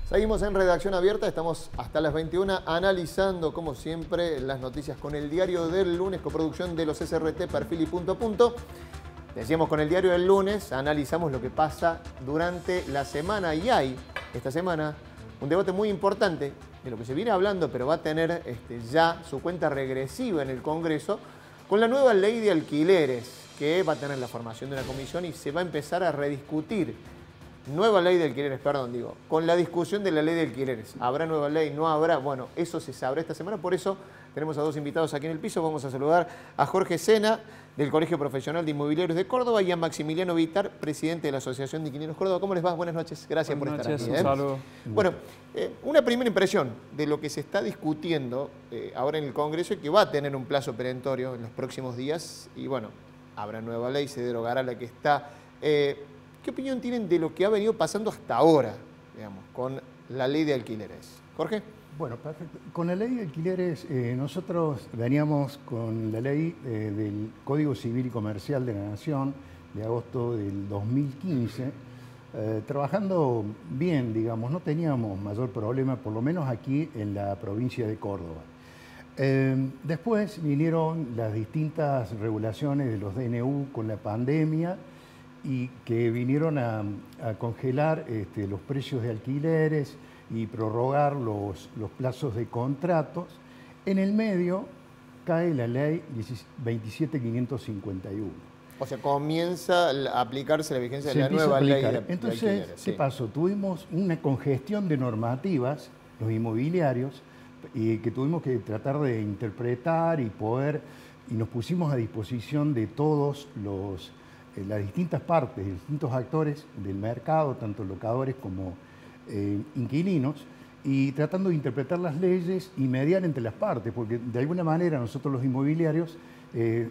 Seguimos en Redacción Abierta, estamos hasta las 21 analizando, como siempre, las noticias con el diario del lunes, coproducción de los SRT, Perfil y Punto a Punto. Decíamos con el diario del lunes, analizamos lo que pasa durante la semana y hay, esta semana, un debate muy importante de lo que se viene hablando, pero va a tener ya su cuenta regresiva en el Congreso, con la nueva ley de alquileres, que va a tener la formación de una comisión y se va a empezar a rediscutir. Nueva ley de alquileres, perdón, digo, con la discusión de la ley de alquileres. ¿Habrá nueva ley? ¿No habrá? Bueno, eso se sabrá esta semana, por eso tenemos a dos invitados aquí en el piso. Vamos a saludar a Jorge Sena, del Colegio Profesional de Inmobiliarios de Córdoba, y a Maximiliano Vitar, presidente de la Asociación de Inquilinos Córdoba. ¿Cómo les va? Buenas noches, gracias por estar aquí. Un saludo. Bueno, una primera impresión de lo que se está discutiendo ahora en el Congreso y que va a tener un plazo perentorio en los próximos días, y bueno, habrá nueva ley, se derogará la que está. ¿Qué opinión tienen de lo que ha venido pasando hasta ahora, digamos, con la ley de alquileres? Jorge. Bueno, perfecto. Con la ley de alquileres, nosotros veníamos con la ley del Código Civil y Comercial de la Nación de agosto del 2015, trabajando bien, digamos, no teníamos mayor problema, por lo menos aquí en la provincia de Córdoba. Después vinieron las distintas regulaciones de los DNU con la pandemia, y que vinieron a congelar los precios de alquileres y prorrogar los plazos de contratos. En el medio cae la ley 27551. O sea, comienza a aplicarse la vigencia de la nueva ley de Entonces, alquileres. ¿qué pasó? Tuvimos una congestión de normativas, los inmobiliarios, y que tuvimos que tratar de interpretar y nos pusimos a disposición de todos las distintas partes, de distintos actores del mercado, tanto locadores como inquilinos, y tratando de interpretar las leyes y mediar entre las partes, porque de alguna manera nosotros los inmobiliarios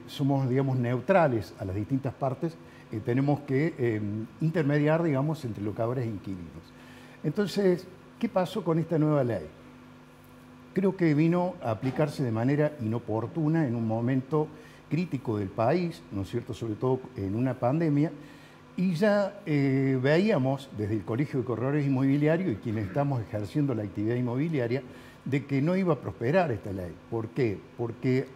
somos, digamos, neutrales a las distintas partes, tenemos que intermediar, digamos, entre locadores e inquilinos. Entonces, ¿qué pasó con esta nueva ley? Creo que vino a aplicarse de manera inoportuna en un momento crítico del país, ¿no es cierto?, sobre todo en una pandemia, y ya veíamos desde el Colegio de Corredores Inmobiliarios y quienes estamos ejerciendo la actividad inmobiliaria, de que no iba a prosperar esta ley. ¿Por qué? Porque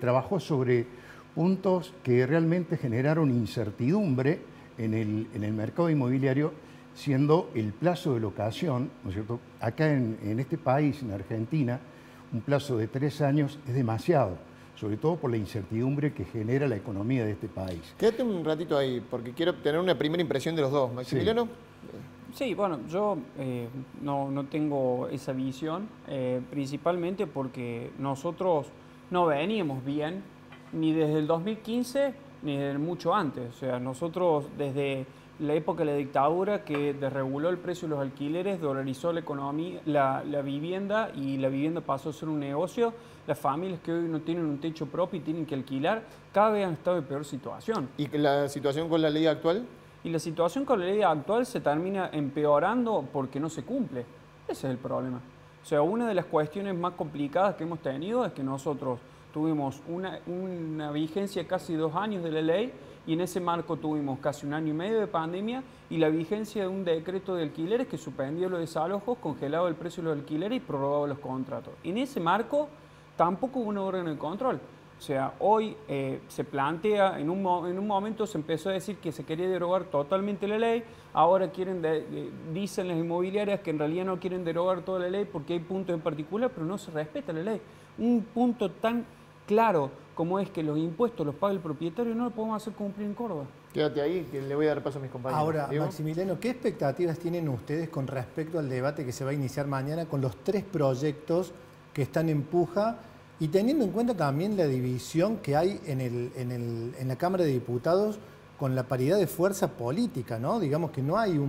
trabajó sobre puntos que realmente generaron incertidumbre en el mercado inmobiliario, siendo el plazo de locación, ¿no es cierto?, acá en este país, en Argentina, un plazo de 3 años es demasiado, sobre todo por la incertidumbre que genera la economía de este país. Quédate un ratito ahí, porque quiero tener una primera impresión de los dos. Maximiliano. Sí, bueno, yo no tengo esa visión, principalmente porque nosotros no veníamos bien ni desde el 2015 ni desde mucho antes. O sea, nosotros desde la época de la dictadura, que desreguló el precio de los alquileres, dolarizó la economía, la vivienda, y la vivienda pasó a ser un negocio. Las familias que hoy no tienen un techo propio y tienen que alquilar, cada vez han estado en peor situación. ¿Y la situación con la ley actual? Y la situación con la ley actual se termina empeorando porque no se cumple. Ese es el problema. O sea, una de las cuestiones más complicadas que hemos tenido es que nosotros tuvimos una vigencia casi 2 años de la ley, y en ese marco tuvimos casi 1 año y medio de pandemia y la vigencia de un decreto de alquileres que suspendió los desalojos, congelaba el precio de los alquileres y prorrogaba los contratos. En ese marco tampoco hubo un órgano de control. O sea, hoy se plantea, en un momento se empezó a decir que se quería derogar totalmente la ley, ahora dicen las inmobiliarias que en realidad no quieren derogar toda la ley porque hay puntos en particular, pero no se respeta la ley. Un punto tan claro como es que los impuestos los paga el propietario, no lo podemos hacer cumplir en Córdoba. Quédate ahí, que le voy a dar paso a mis compañeros. Ahora, ¿Diego? Maximiliano, ¿qué expectativas tienen ustedes con respecto al debate que se va a iniciar mañana con los 3 proyectos que están en puja, y teniendo en cuenta también la división que hay en la Cámara de Diputados con la paridad de fuerza política, ¿no? Digamos que no hay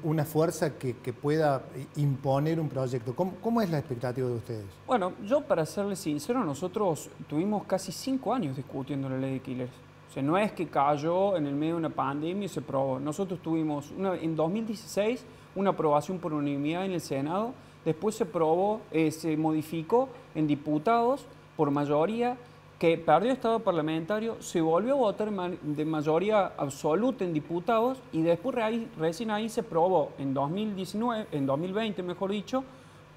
una fuerza que pueda imponer un proyecto. ¿Cómo es la expectativa de ustedes? Bueno, yo, para serles sincero, nosotros tuvimos casi 5 años discutiendo la ley de alquileres. O sea, no es que cayó en el medio de una pandemia y se aprobó. Nosotros tuvimos en 2016 una aprobación por unanimidad en el Senado, después se modificó en diputados por mayoría, que perdió estado parlamentario, se volvió a votar de mayoría absoluta en diputados y después recién ahí se aprobó en 2020 mejor dicho,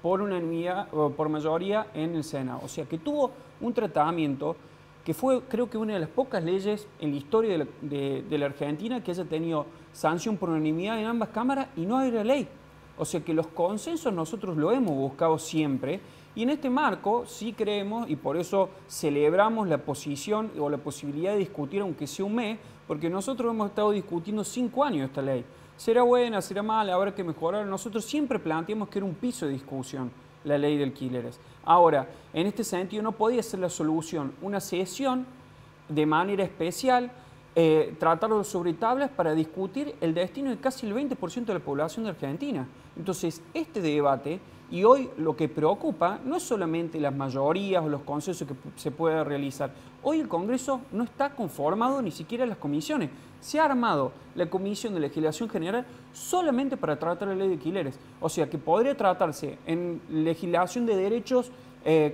por unanimidad, por mayoría en el Senado. O sea que tuvo un tratamiento que fue, creo que una de las pocas leyes en la historia de la Argentina que haya tenido sanción por unanimidad en ambas cámaras y no hay ley. O sea que los consensos nosotros lo hemos buscado siempre. Y en este marco sí creemos, y por eso celebramos la posición o la posibilidad de discutir, aunque sea un mes, porque nosotros hemos estado discutiendo 5 años esta ley. ¿Será buena, será mala, habrá que mejorar? Nosotros siempre planteamos que era un piso de discusión la ley de alquileres. Ahora, en este sentido no podía ser la solución una sesión de manera especial, tratarlo sobre tablas para discutir el destino de casi el 20% de la población de Argentina. Entonces, este debate, y hoy lo que preocupa no es solamente las mayorías o los consensos que se pueda realizar. Hoy el Congreso no está conformado ni siquiera las comisiones. Se ha armado la Comisión de Legislación General solamente para tratar la ley de alquileres. O sea que podría tratarse en legislación de derechos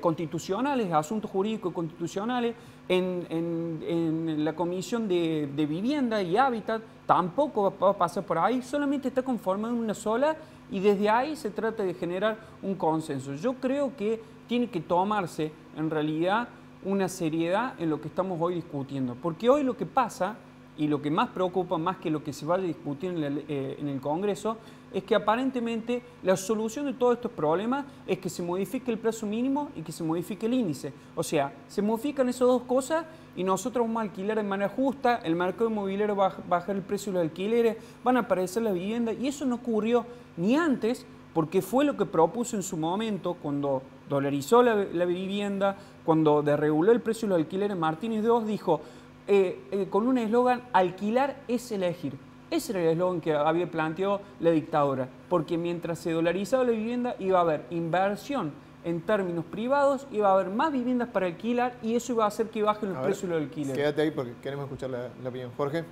constitucionales, asuntos jurídicos constitucionales, en la Comisión de Vivienda y Hábitat, tampoco va a pasar por ahí, solamente está conformado en una sola y desde ahí se trata de generar un consenso. Yo creo que tiene que tomarse en realidad una seriedad en lo que estamos hoy discutiendo, porque hoy lo que pasa y lo que más preocupa, más que lo que se vaya a discutir en el Congreso, es que aparentemente la solución de todos estos problemas es que se modifique el plazo mínimo y que se modifique el índice. O sea, se modifican esas dos cosas y nosotros vamos a alquilar de manera justa, el mercado inmobiliario va a bajar el precio de los alquileres, van a aparecer las viviendas y eso no ocurrió ni antes, porque fue lo que propuso en su momento cuando dolarizó la vivienda, cuando desreguló el precio de los alquileres. Martínez II dijo, con un eslogan, alquilar es elegir. Ese era el eslogan que había planteado la dictadura, porque mientras se dolarizaba la vivienda iba a haber inversión en términos privados, iba a haber más viviendas para alquilar y eso iba a hacer que bajen los precios de los alquileres. Quédate ahí porque queremos escuchar la opinión. Jorge.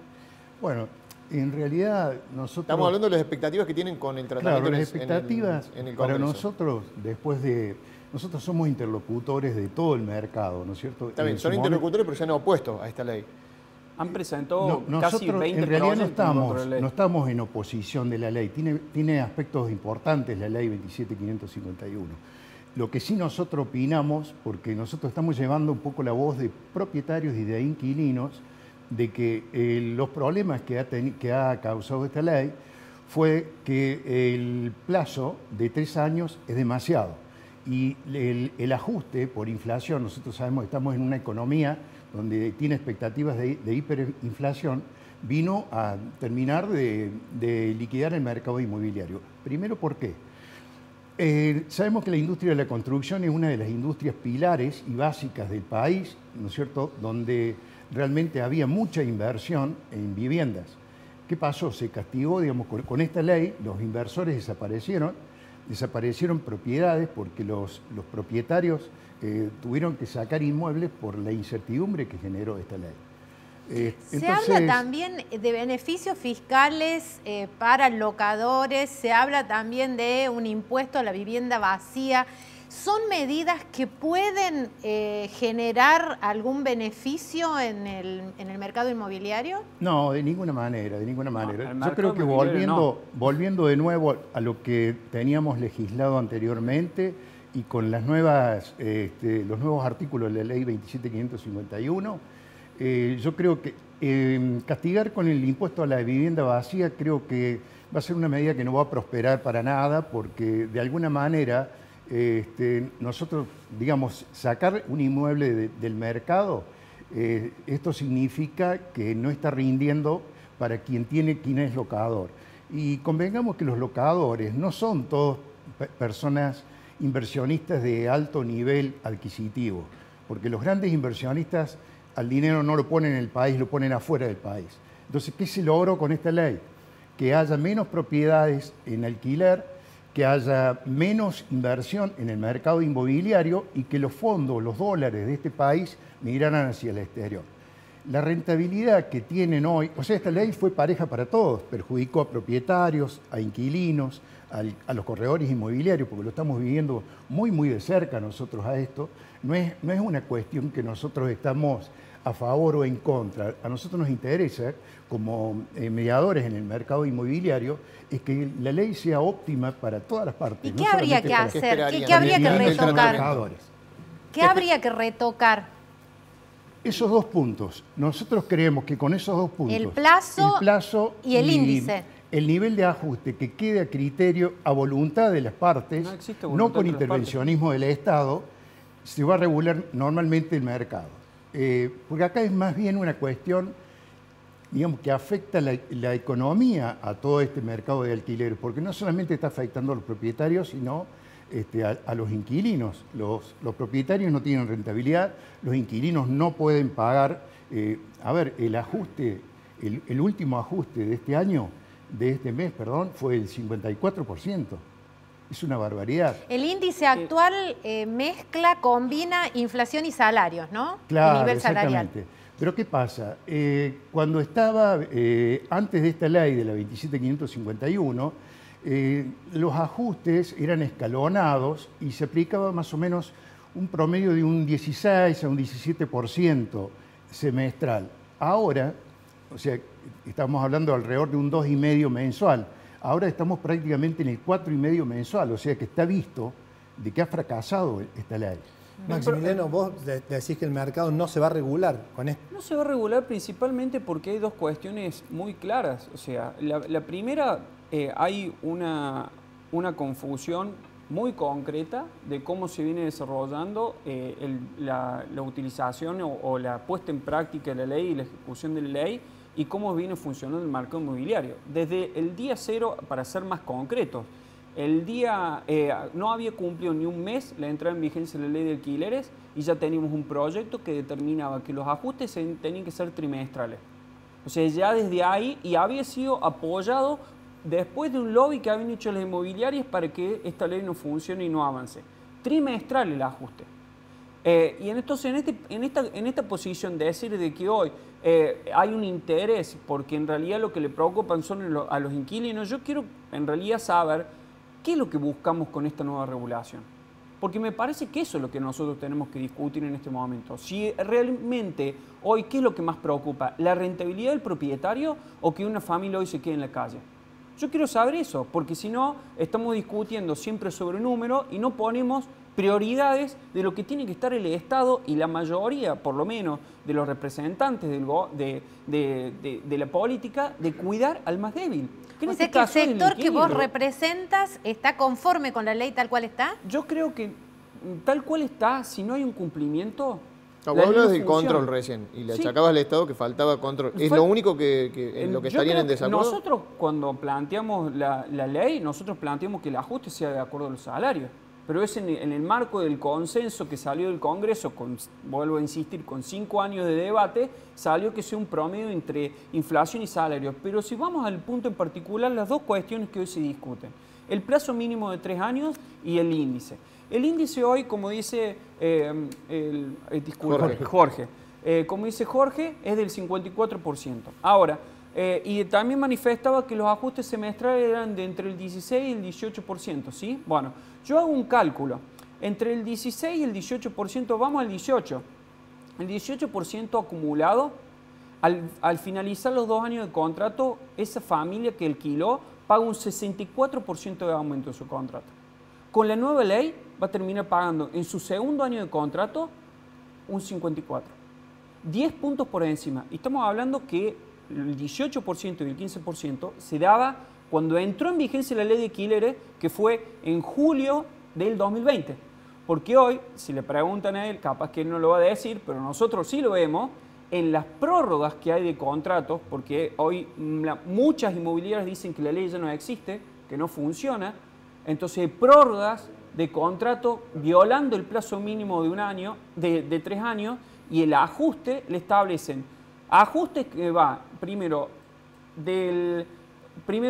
Bueno, en realidad nosotros... Estamos hablando de las expectativas que tienen con el tratamiento las expectativas en el para Congreso. nosotros, después de... Nosotros somos interlocutores de todo el mercado, ¿no es cierto? Está bien, son interlocutores, pero ya no opuestos a esta ley. Han presentado casi 20 en realidad no proyectos estamos en oposición de la ley. Tiene aspectos importantes la ley 27551. Lo que sí nosotros opinamos, porque nosotros estamos llevando un poco la voz de propietarios y de inquilinos, de que los problemas que ha causado esta ley fue que el plazo de 3 años es demasiado. Y el ajuste por inflación, nosotros sabemos que estamos en una economía donde tiene expectativas de hiperinflación, vino a terminar de liquidar el mercado inmobiliario. Primero, ¿por qué? Sabemos que la industria de la construcción es una de las industrias pilares y básicas del país, ¿no es cierto?, donde realmente había mucha inversión en viviendas. ¿Qué pasó? Se castigó, digamos, con esta ley, los inversores desaparecieron propiedades porque los propietarios tuvieron que sacar inmuebles por la incertidumbre que generó esta ley. Se habla también de beneficios fiscales para locadores, se habla también de un impuesto a la vivienda vacía. ¿Son medidas que pueden generar algún beneficio en el mercado inmobiliario? No, de ninguna manera, de ninguna manera. No, yo creo que volviendo de nuevo a lo que teníamos legislado anteriormente y con las nuevas, los nuevos artículos de la ley 27551, yo creo que castigar con el impuesto a la vivienda vacía creo que va a ser una medida que no va a prosperar para nada porque de alguna manera nosotros, digamos, sacar un inmueble del mercado, esto significa que no está rindiendo para quien es locador. Y convengamos que los locadores no son todos personas inversionistas de alto nivel adquisitivo, porque los grandes inversionistas al dinero no lo ponen en el país, lo ponen afuera del país. Entonces, ¿qué se logró con esta ley? Que haya menos propiedades en alquiler, que haya menos inversión en el mercado inmobiliario y que los fondos, los dólares de este país migraran hacia el exterior. la rentabilidad que tienen hoy, o sea, esta ley fue pareja para todos, perjudicó a propietarios, a inquilinos, a los corredores inmobiliarios, porque lo estamos viviendo muy de cerca nosotros a esto. No es una cuestión que nosotros estamos a favor o en contra. A nosotros nos interesa, como mediadores en el mercado inmobiliario, es que la ley sea óptima para todas las partes. ¿Y qué habría que hacer? ¿Qué habría que retocar? ¿Qué habría que retocar? Esos dos puntos. Nosotros creemos que con esos dos puntos, el plazo y el índice, el nivel de ajuste que quede a criterio, a voluntad de las partes, no con intervencionismo del Estado, se va a regular normalmente el mercado. Porque acá es más bien una cuestión, digamos, que afecta la economía a todo este mercado de alquiler, porque no solamente está afectando a los propietarios, sino a los inquilinos. Los propietarios no tienen rentabilidad, los inquilinos no pueden pagar. El ajuste, el último ajuste de este año, de este mes, perdón, fue el 54%. Es una barbaridad. El índice actual combina inflación y salarios, ¿no? Claro, el nivel salarial. Pero ¿qué pasa? Cuando estaba, antes de esta ley de la 27.551, los ajustes eran escalonados y se aplicaba más o menos un promedio de un 16 a un 17% semestral. Ahora, o sea, estamos hablando alrededor de un 2,5 mensual. Ahora estamos prácticamente en el 4,5 mensual, o sea que está visto de que ha fracasado esta ley. Maximiliano, vos decís que el mercado no se va a regular con esto. No se va a regular principalmente porque hay dos cuestiones muy claras. O sea, la primera, hay una confusión muy concreta de cómo se viene desarrollando la utilización o la puesta en práctica de la ley y la ejecución de la ley, y cómo viene funcionando el mercado inmobiliario. Desde el día cero, para ser más concretos, no había cumplido ni un mes la entrada en vigencia de la ley de alquileres y ya teníamos un proyecto que determinaba que los ajustes tenían que ser trimestrales. O sea, ya desde ahí, y había sido apoyado después de un lobby que habían hecho las inmobiliarias para que esta ley no funcione y no avance. Trimestral el ajuste. Y entonces en esta posición de decir de que hoy hay un interés, porque en realidad lo que le preocupan son a los inquilinos, yo quiero en realidad saber qué es lo que buscamos con esta nueva regulación. Porque me parece que eso es lo que nosotros tenemos que discutir en este momento. Si realmente hoy, ¿qué es lo que más preocupa? ¿La rentabilidad del propietario o que una familia hoy se quede en la calle? Yo quiero saber eso, porque si no, estamos discutiendo siempre sobre números y no ponemos prioridades de lo que tiene que estar el Estado y la mayoría, por lo menos, de los representantes de la política, de cuidar al más débil. O sea que el sector que vos representas está conforme con la ley tal cual está. Yo creo que tal cual está, si no hay un cumplimiento... Vos hablas del control recién y le achacabas al Estado que faltaba control. ¿Es lo único en lo que estarían en desacuerdo? Nosotros cuando planteamos la ley, nosotros planteamos que el ajuste sea de acuerdo a los salarios. Pero es en el marco del consenso que salió del Congreso, vuelvo a insistir, con 5 años de debate, salió que sea un promedio entre inflación y salarios. Pero si vamos al punto en particular, las dos cuestiones que hoy se discuten, el plazo mínimo de 3 años y el índice. El índice hoy, como dice Jorge, como dice Jorge, es del 54%. Ahora, y también manifestaba que los ajustes semestrales eran de entre el 16 y el 18%, ¿sí? Bueno, yo hago un cálculo. Entre el 16 y el 18%, vamos al 18%. El 18% acumulado, al finalizar los 2 años de contrato, esa familia que alquiló paga un 64% de aumento de su contrato. Con la nueva ley va a terminar pagando en su segundo año de contrato un 54%. 10 puntos por encima. Y estamos hablando que el 18% y el 15% se daba cuando entró en vigencia la ley de alquileres, que fue en julio del 2020. Porque hoy, si le preguntan a él, capaz que él no lo va a decir, pero nosotros sí lo vemos, en las prórrogas que hay de contratos, porque hoy muchas inmobiliarias dicen que la ley ya no existe, que no funciona, entonces prórrogas de contrato violando el plazo mínimo de un año, de 3 años, y el ajuste le establecen ajustes que va primero de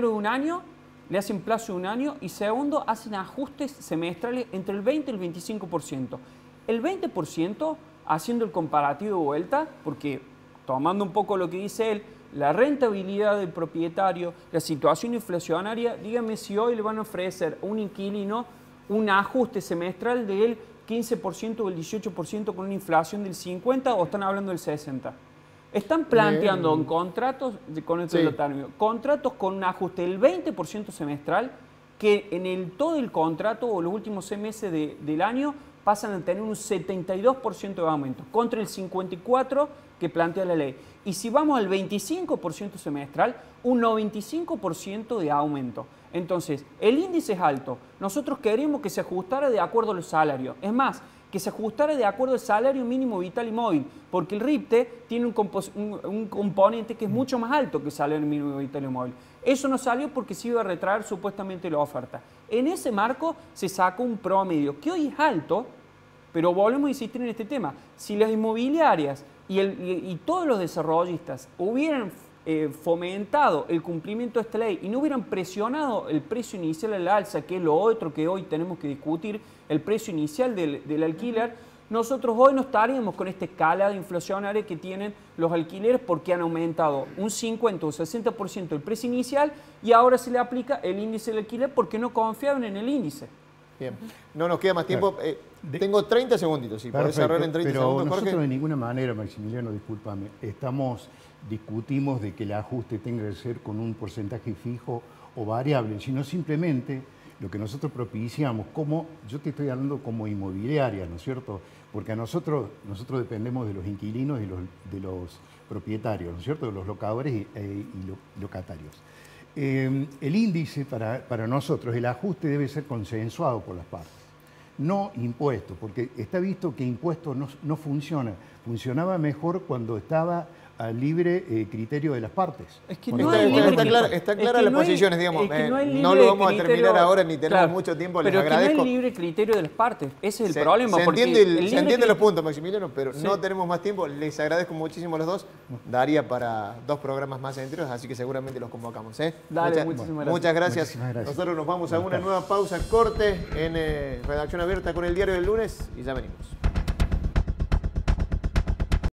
un año, le hacen plazo de un año, y segundo, hacen ajustes semestrales entre el 20 y el 25%. El 20%, haciendo el comparativo de vuelta, porque tomando un poco lo que dice él, la rentabilidad del propietario, la situación inflacionaria, dígame si hoy le van a ofrecer a un inquilino un ajuste semestral del 15% o el 18% con una inflación del 50% o están hablando del 60%. Están planteando en contratos, con esto lo termino, contratos con un ajuste del 20% semestral que en todo el contrato o los últimos 6 meses del año pasan a tener un 72% de aumento, contra el 54% que plantea la ley. Y si vamos al 25% semestral, un 95% de aumento. Entonces, el índice es alto. Nosotros queremos que se ajustara de acuerdo a los salarios. Es más, que se ajustara de acuerdo al salario mínimo vital y móvil, porque el RIPTE tiene un componente que es mucho más alto que el salario mínimo vital y móvil. Eso no salió porque se iba a retraer supuestamente la oferta. En ese marco se sacó un promedio que hoy es alto, pero volvemos a insistir en este tema. Si las inmobiliarias y todos los desarrollistas hubieran fomentado el cumplimiento de esta ley y no hubieran presionado el precio inicial al alza, que es lo otro que hoy tenemos que discutir, el precio inicial del alquiler, nosotros hoy no estaríamos con esta escalada inflacionaria que tienen los alquileres porque han aumentado un 50 o 60% el precio inicial y ahora se le aplica el índice del alquiler porque no confiaban en el índice. Bien, no nos queda más tiempo. Tengo 30 segunditos, si podés cerrar en 30 segundos, Jorge. Nosotros de ninguna manera, Maximiliano, discúlpame, discutimos de que el ajuste tenga que ser con un porcentaje fijo o variable, sino simplemente lo que nosotros propiciamos, como yo te estoy hablando como inmobiliaria, ¿no es cierto? Porque nosotros dependemos de los inquilinos y de los propietarios, ¿no es cierto? De los locadores y locatarios. El índice para nosotros, el ajuste debe ser consensuado por las partes, no impuesto, porque está visto que impuesto no funciona. Funcionaba mejor cuando estaba al libre criterio de las partes. Es que no hay libre criterio. Están claras las posiciones, digamos. No lo vamos a terminar ahora ni tenemos mucho tiempo. Les agradezco. Pero no hay libre criterio de las partes. Ese es el problema. Se entienden los puntos, Maximiliano, pero no tenemos más tiempo. Les agradezco muchísimo a los dos. Daría para 2 programas más enteros, así que seguramente los convocamos. Dale, muchas gracias. Nosotros nos vamos a una nueva pausa, corte en Redacción Abierta con el Diario del Lunes y ya venimos.